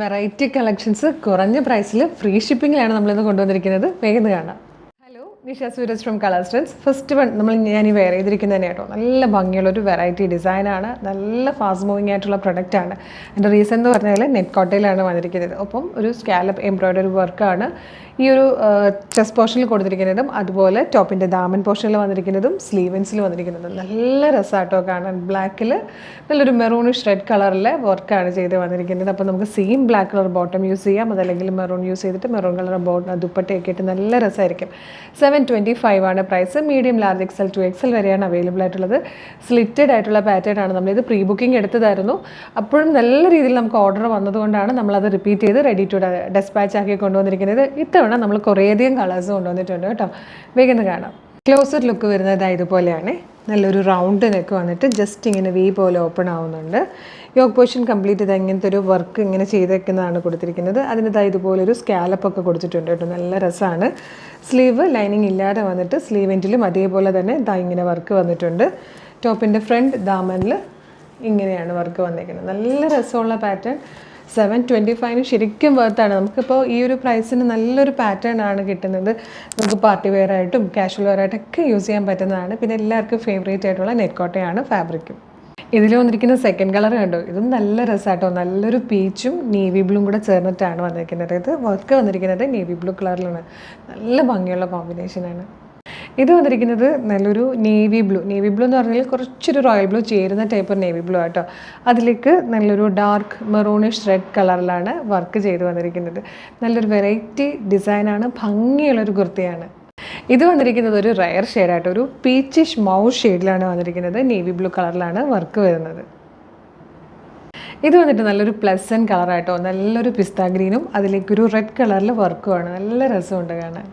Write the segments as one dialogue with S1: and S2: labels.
S1: Variety collections കുറഞ്ഞ പ്രൈസിൽ free ഷിപ്പിങ്ങിലാണ് നമ്മളിന്ന് കൊണ്ടുവന്നിരിക്കുന്നത്. വേഗം കാണാം. Hello, Nisha Sooraj from Colours Trends. First one ഞാൻ ഈ വെയർ ചെയ്തിരിക്കുന്നത് തന്നെ കേട്ടോ. നല്ല ഭംഗിയുള്ളൊരു വെറൈറ്റി ഡിസൈനാണ്, നല്ല ഫാസ്റ്റ് മൂവിങ് ആയിട്ടുള്ള പ്രൊഡക്റ്റാണ്. എൻ്റെ റീസൺ എന്ന് പറഞ്ഞാൽ നെറ്റ് കോട്ടയിലാണ് വന്നിരിക്കുന്നത്. ഒപ്പം ഒരു സ്കാലപ്പ് എംബ്രോയ്ഡറി വർക്കാണ് ഈ ഒരു ചെസ്റ്റ് പോർഷനിൽ കൊടുത്തിരിക്കുന്നതും, അതുപോലെ ടോപ്പിൻ്റെ ദാമൻ പോർഷനിൽ വന്നിരിക്കുന്നതും, സ്ലീവൻസിൽ വന്നിരിക്കുന്നതും. നല്ല രസമാട്ടോ കാണാൻ. ബ്ലാക്കിൽ നല്ലൊരു മെറൂണിഷ് റെഡ് കളറിലെ വർക്കാണ് ചെയ്ത് വന്നിരിക്കുന്നത്. അപ്പോൾ നമുക്ക് same black colour bottom use ചെയ്യാം, അതല്ലെങ്കിൽ മെറൂൺ യൂസ് ചെയ്തിട്ട് മെറൂൺ കളർ ദുപ്പട്ടയൊക്കെ ഇട്ട് നല്ല രസമായിരിക്കും. 725 ആണ് price. Medium, large, XL 2XL വരെയാണ് അവൈലബിൾ ആയിട്ടുള്ളത്. സ്ലിറ്റഡ് ആയിട്ടുള്ള പാറ്റേൺ ആണ്. നമ്മളിത് പ്രീ ബുക്കിംഗ് എടുത്തതായിരുന്നു. അപ്പോഴും നല്ല രീതിയിൽ നമുക്ക് ഓർഡർ വന്നതുകൊണ്ടാണ് നമ്മളത് റിപ്പീറ്റ് ചെയ്ത് റെഡി ടു ഡെസ്പാച്ച് ആക്കി കൊണ്ടുവന്നിരിക്കുന്നത്. ഇത്തവണ നമ്മൾ കുറേയധികം കളേഴ്സ് കൊണ്ടുവന്നിട്ടുണ്ട് കേട്ടോ. വേഗം കാണാം. ക്ലോസർ ലുക്ക് വരുന്നത് ഇതുപോലെയാണ്. നല്ലൊരു റൗണ്ട് നെക്ക് വന്നിട്ട് ജസ്റ്റ് ഇങ്ങനെ വി പോലെ ഓപ്പൺ ആവുന്നുണ്ട്. യോക്ക് പോർഷൻ കംപ്ലീറ്റ് ചെയ്ത് ഇങ്ങനത്തെ ഒരു വർക്ക് ഇങ്ങനെ ചെയ്തേക്കുന്നതാണ് കൊടുത്തിരിക്കുന്നത്. അതിന് ഇതുപോലൊരു സ്കാലപ്പൊക്കെ കൊടുത്തിട്ടുണ്ട് കേട്ടോ. നല്ല രസമാണ്. സ്ലീവ് ലൈനിങ് ഇല്ലാതെ വന്നിട്ട് സ്ലീവ് എൻഡിലും അതേപോലെ തന്നെ ഇങ്ങനെ വർക്ക് വന്നിട്ടുണ്ട്. ടോപ്പിൻ്റെ ഫ്രണ്ട് ദാമനിൽ ഇങ്ങനെയാണ് വർക്ക് വന്നിരിക്കുന്നത്. നല്ല രസമുള്ള പാറ്റേൺ. 725 ശരിക്കും വർത്താണ്. നമുക്കിപ്പോൾ ഈ ഒരു പ്രൈസിന് നല്ലൊരു പാറ്റേൺ ആണ് കിട്ടുന്നത്. നമുക്ക് പാർട്ടി വെയർ ആയിട്ടും കാഷ്വൽ വെയർ ആയിട്ടൊക്കെ യൂസ് ചെയ്യാൻ പറ്റുന്നതാണ്. പിന്നെ എല്ലാവർക്കും ഫേവറേറ്റ് ആയിട്ടുള്ള നെറ്റ് കോട്ടയാണ് ഫാബ്രിക്കും. ഇതിൽ വന്നിരിക്കുന്ന സെക്കൻഡ് കളർ കണ്ടോ, ഇതും നല്ല രസമാട്ടോ. നല്ലൊരു പീച്ചും നേവി ബ്ലൂവും കൂടെ ചേർന്നിട്ടാണ് വന്നിരിക്കുന്നത്. ഇത് വർക്ക് വന്നിരിക്കുന്നത് നേവി ബ്ലൂ കളറിലാണ്. നല്ല ഭംഗിയുള്ള കോമ്പിനേഷനാണ്. ഇത് വന്നിരിക്കുന്നത് നല്ലൊരു നേവി ബ്ലൂ എന്ന് പറഞ്ഞാൽ കുറച്ചൊരു റോയൽ ബ്ലൂ ചേരുന്ന ടൈപ്പ് നേവി ബ്ലൂ ആട്ടോ. അതിലേക്ക് നല്ലൊരു ഡാർക്ക് മെറൂണിഷ് റെഡ് കളറിലാണ് വർക്ക് ചെയ്ത് വന്നിരിക്കുന്നത്. നല്ലൊരു വെറൈറ്റി ഡിസൈനാണ്, ഭംഗിയുള്ളൊരു കുർത്തിയാണ്. ഇത് വന്നിരിക്കുന്നത് ഒരു റയർ ഷെയ്ഡായിട്ട് ഒരു പീച്ചിഷ് മൗസ് ഷെയ്ഡിലാണ് വന്നിരിക്കുന്നത്. നേവി ബ്ലൂ കളറിലാണ് വർക്ക് വരുന്നത്. ഇത് വന്നിട്ട് നല്ലൊരു പ്ലസൻറ്റ് കളറായിട്ടോ. നല്ലൊരു പിസ്ത ഗ്രീനും അതിലേക്കൊരു റെഡ് കളറിൽ വർക്കുമാണ്. നല്ല രസമുണ്ട് കാണാൻ.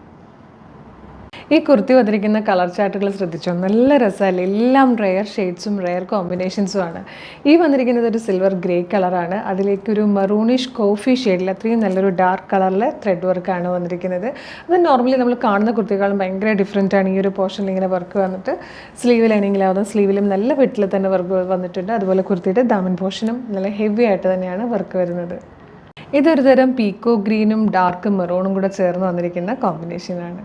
S1: ഈ കുർത്തി വന്നിരിക്കുന്ന കളർ ചാർട്ടുകൾ ശ്രദ്ധിച്ചോ, നല്ല രസമല്ലേ. എല്ലാം റെയർ ഷെയ്ഡ്സും റെയർ കോമ്പിനേഷൻസുമാണ്. ഈ വന്നിരിക്കുന്നത് ഒരു സിൽവർ ഗ്രേ കളറാണ്. അതിലേക്കൊരു മറൂണിഷ് കോഫി ഷെയ്ഡിൽ അത്രയും നല്ലൊരു ഡാർക്ക് കളറിലെ ത്രെഡ് വർക്കാണ് വന്നിരിക്കുന്നത്. അത് നോർമലി നമ്മൾ കാണുന്ന കുർത്തികളും ഭയങ്കര ഡിഫറെൻ്റ് ആണ്. ഈ ഒരു പോർഷനിൽ ഇങ്ങനെ വർക്ക് വന്നിട്ട് സ്ലീവ് ലൈനിങ്ങിലാവുന്ന സ്ലീവിലും നല്ല വെട്ടിൽ തന്നെ വർക്ക് വന്നിട്ടുണ്ട്. അതുപോലെ കുർത്തിയുടെ ദാമൻ പോർഷനും നല്ല ഹെവി ആയിട്ട് തന്നെയാണ് വർക്ക് വരുന്നത്. ഇതൊരു തരം പീക്കോ ഗ്രീനും ഡാർക്ക് മെറൂണും കൂടെ ചേർന്ന് വന്നിരിക്കുന്ന കോമ്പിനേഷനാണ്.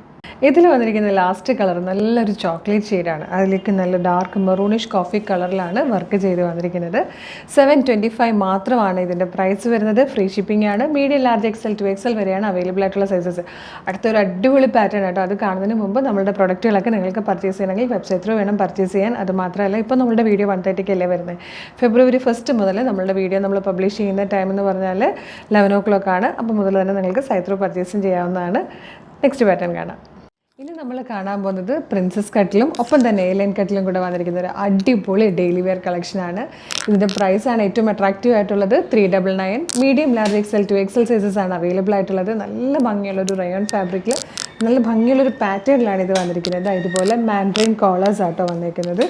S1: ഇതിൽ വന്നിരിക്കുന്ന ലാസ്റ്റ് കളർ നല്ലൊരു ചോക്ലേറ്റ് ഷെയ്ഡാണ്. അതിലേക്ക് നല്ല ഡാർക്ക് മെറൂണിഷ് കോഫി കളറിലാണ് വർക്ക് ചെയ്ത് വന്നിരിക്കുന്നത്. 725 മാത്രമാണ് ഇതിൻ്റെ പ്രൈസ് വരുന്നത്. ഫ്രീ ഷിപ്പിംഗ് ആണ്. മീഡിയം, ലാർജ്, എക്സൽ 2XL വരെയാണ് അവൈലബിൾ ആയിട്ടുള്ള സൈസസ്. അടുത്തൊരു അടിപൊളി പാറ്റേൺ ആട്ടോ. അത് കാണുന്നതിന് മുമ്പ് നമ്മുടെ പ്രൊഡക്റ്റുകളൊക്കെ നിങ്ങൾക്ക് പർച്ചേസ് ചെയ്യണമെങ്കിൽ വെബ്സൈറ്റ് ത്രൂ വേണം പർച്ചേസ് ചെയ്യാൻ. അത് മാത്രമല്ല, ഇപ്പോൾ നമ്മുടെ വീഡിയോ 130 വരുന്നത്. ഫെബ്രുവരി 1 മുതൽ നമ്മളുടെ വീഡിയോ നമ്മൾ പബ്ലിഷ് ചെയ്യുന്ന ടൈം എന്ന് പറഞ്ഞാൽ 11 o'clock ആണ്. അപ്പോൾ മുതൽ തന്നെ നിങ്ങൾക്ക് സൈറ്റ് ത്രൂ പർച്ചേസും ചെയ്യാവുന്നതാണ്. നെക്സ്റ്റ് പാറ്റേൺ കാണാം. ഇനി നമ്മൾ കാണാൻ പോകുന്നത് പ്രിൻസസ് കട്ടിലും ഒപ്പം തന്നെ എയർലൈൻ കട്ടിലും കൂടെ വന്നിരിക്കുന്ന ഒരു അടിപൊളി ഡെയിലി വെയർ കളക്ഷനാണ്. ഇതിൻ്റെ പ്രൈസാണ് ഏറ്റവും അട്രാക്റ്റീവ് ആയിട്ടുള്ളത്. 399. Medium, large, XL 2XL sizes ആണ് അവൈലബിൾ ആയിട്ടുള്ളത്. നല്ല ഭംഗിയുള്ളൊരു റയോൺ ഫാബ്രിക്കിൽ നല്ല ഭംഗിയുള്ളൊരു പാറ്റേണിലാണ് ഇത് വന്നിരിക്കുന്നത്. ഇതുപോലെ മാൻഡ്രിൻ കോളേഴ്സ് ആട്ടോ വന്നിരിക്കുന്നത്.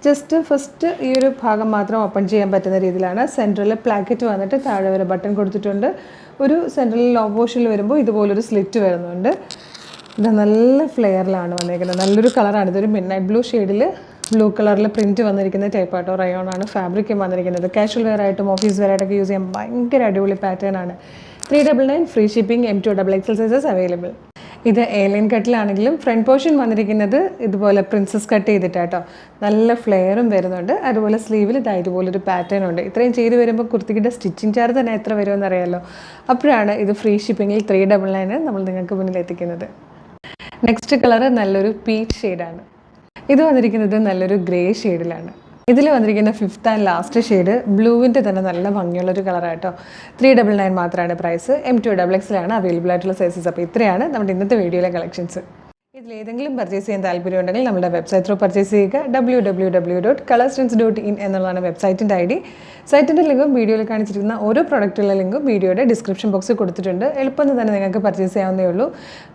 S1: ജസ്റ്റ് ഫസ്റ്റ് ഈ ഒരു ഭാഗം മാത്രം ഓപ്പൺ ചെയ്യാൻ പറ്റുന്ന രീതിയിലാണ്. സെൻട്രൽ പ്ലാക്കറ്റ് വന്നിട്ട് താഴെ വരെ ബട്ടൺ കൊടുത്തിട്ടുണ്ട്. ഒരു സെൻട്രൽ ലോ പോർഷനിൽ വരുമ്പോൾ ഇതുപോലൊരു സ്ലിറ്റ് വരുന്നുണ്ട്. ഇത് നല്ല ഫ്ലെയറിലാണ് വന്നിരിക്കുന്നത്. നല്ലൊരു കളറാണ്. ഇതൊരു മിഡ്നൈറ്റ് ബ്ലൂ ഷെയ്ഡിൽ ബ്ലൂ കളറിൽ പ്രിൻറ്റ് വന്നിരിക്കുന്ന ടൈപ്പ് ആട്ടോ. റയോൺ ആണ് ഫാബ്രിക്കും വന്നിരിക്കുന്നത്. കാഷ്വൽ വെയർ ആയിട്ടും ഓഫീസ് വെയർ ആയിട്ടൊക്കെ യൂസ് ചെയ്യാൻ ഭയങ്കര അടിപൊളി പാറ്റേൺ ആണ്. 399. Free shipping. M2XL sizes available. ഇത് എയർലൈൻ കട്ടിലാണെങ്കിലും ഫ്രണ്ട് പോർഷൻ വന്നിരിക്കുന്നത് ഇതുപോലെ പ്രിൻസസ് കട്ട് ചെയ്തിട്ടാട്ടോ. നല്ല ഫ്ലെയറും വരുന്നുണ്ട്. അതുപോലെ സ്ലീവിൽ ഇതുപോലൊരു പാറ്റേൺ ഉണ്ട്. ഇത്രയും ചെയ്ത് വരുമ്പോൾ കുർത്തിയുടെ സ്റ്റിച്ചിങ് ചാർജ് തന്നെ എത്ര വരുമെന്ന് അറിയാമല്ലോ. അപ്പോഴാണ് ഇത് ഫ്രീ ഷിപ്പിങ്ങിൽ 399 നമ്മൾ നിങ്ങൾക്ക് മുന്നിൽ എത്തിക്കുന്നത്. നെക്സ്റ്റ് കളർ നല്ലൊരു പീച്ച് ഷെയ്ഡാണ്. ഇത് വന്നിരിക്കുന്നത് നല്ലൊരു ഗ്രേ ഷെയ്ഡിലാണ്. ഇതിൽ വന്നിരിക്കുന്ന 5th ആൻഡ് ലാസ്റ്റ് ഷെയ്ഡ് ബ്ലൂവിൻ്റെ തന്നെ നല്ല ഭംഗിയുള്ളൊരു കളറായിട്ടോ. 399 മാത്രമാണ് പ്രൈസ്. M2XL ആണ് അവൈലബിൾ ആയിട്ടുള്ള സൈസസ്. അപ്പോൾ ഇത്രയാണ് നമ്മുടെ ഇന്നത്തെ വീഡിയോയിലെ കളക്ഷൻസ്. ഇതിലേതെങ്കിലും പർച്ചേസ് ചെയ്യാൻ താല്പര്യമുണ്ടെങ്കിൽ നമ്മുടെ വെബ്സൈറ്റ് ത്രൂ പർച്ചേസ് ചെയ്യുക. www.colorstrends.in എന്നുള്ളതാണ് വെബ്സൈറ്റിൻ്റെ ID. സൈറ്റിൻ്റെ ലിങ്കും വീഡിയോയിൽ കാണിച്ചിരിക്കുന്ന ഓരോ പ്രൊഡക്റ്റുള്ള ലിങ്കും വീഡിയോയുടെ ഡിസ്ക്രിപ്ഷൻ ബോക്സിൽ കൊടുത്തിട്ടുണ്ട്. എളുപ്പം തന്നെ നിങ്ങൾക്ക് പർച്ചേസ് ചെയ്യാവുന്നേ ഉള്ളൂ.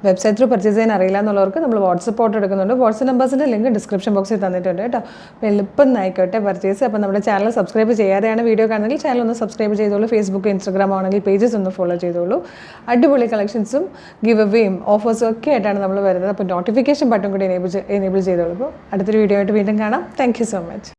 S1: വെബ്സൈറ്റ് ത്രൂ പർച്ചേസ് ചെയ്യാൻ അറിയില്ല എന്നുള്ളവർക്ക് നമ്മൾ വാട്സപ്പ് ഓർഡർ എടുക്കുന്നുണ്ട്. വാട്സപ്പ് നമ്പേഴ്സിൻ്റെ ലിങ്ക് ഡിസ്ക്രിപ്ഷൻ ബോക്സിൽ തന്നിട്ടുണ്ട് കേട്ടോ. അപ്പോൾ എളുപ്പം ആയിക്കോട്ടെ പർച്ചേസ്. അപ്പോൾ നമ്മുടെ ചാനൽ സബ്സ്ക്രൈബ് ചെയ്യാതെയാണ് വീഡിയോ കാണുന്നെങ്കിൽ ചാനൽ ഒന്ന് സബ്സ്ക്രൈബ് ചെയ്തോളൂ. ഫേസ്ബുക്ക്, ഇൻസ്റ്റാഗ്രാം ആണെങ്കിൽ പേജസ് ഒന്ന് ഫോളോ ചെയ്തോളൂ. അടിപൊളി കളക്ഷൻസും ഗിവ് അവേയും ഓഫേഴ്സും ഒക്കെ ആയിട്ടാണ് നമ്മൾ വരുന്നത്. അപ്പോൾ നോട്ടിഫിക്കേഷൻ ബട്ടൺ കൂടി എനേബിൾ ചെയ്തോളൂ. അപ്പോൾ അടുത്തൊരു വീഡിയോ ആയിട്ട് വീണ്ടും കാണാം. Thank you so much.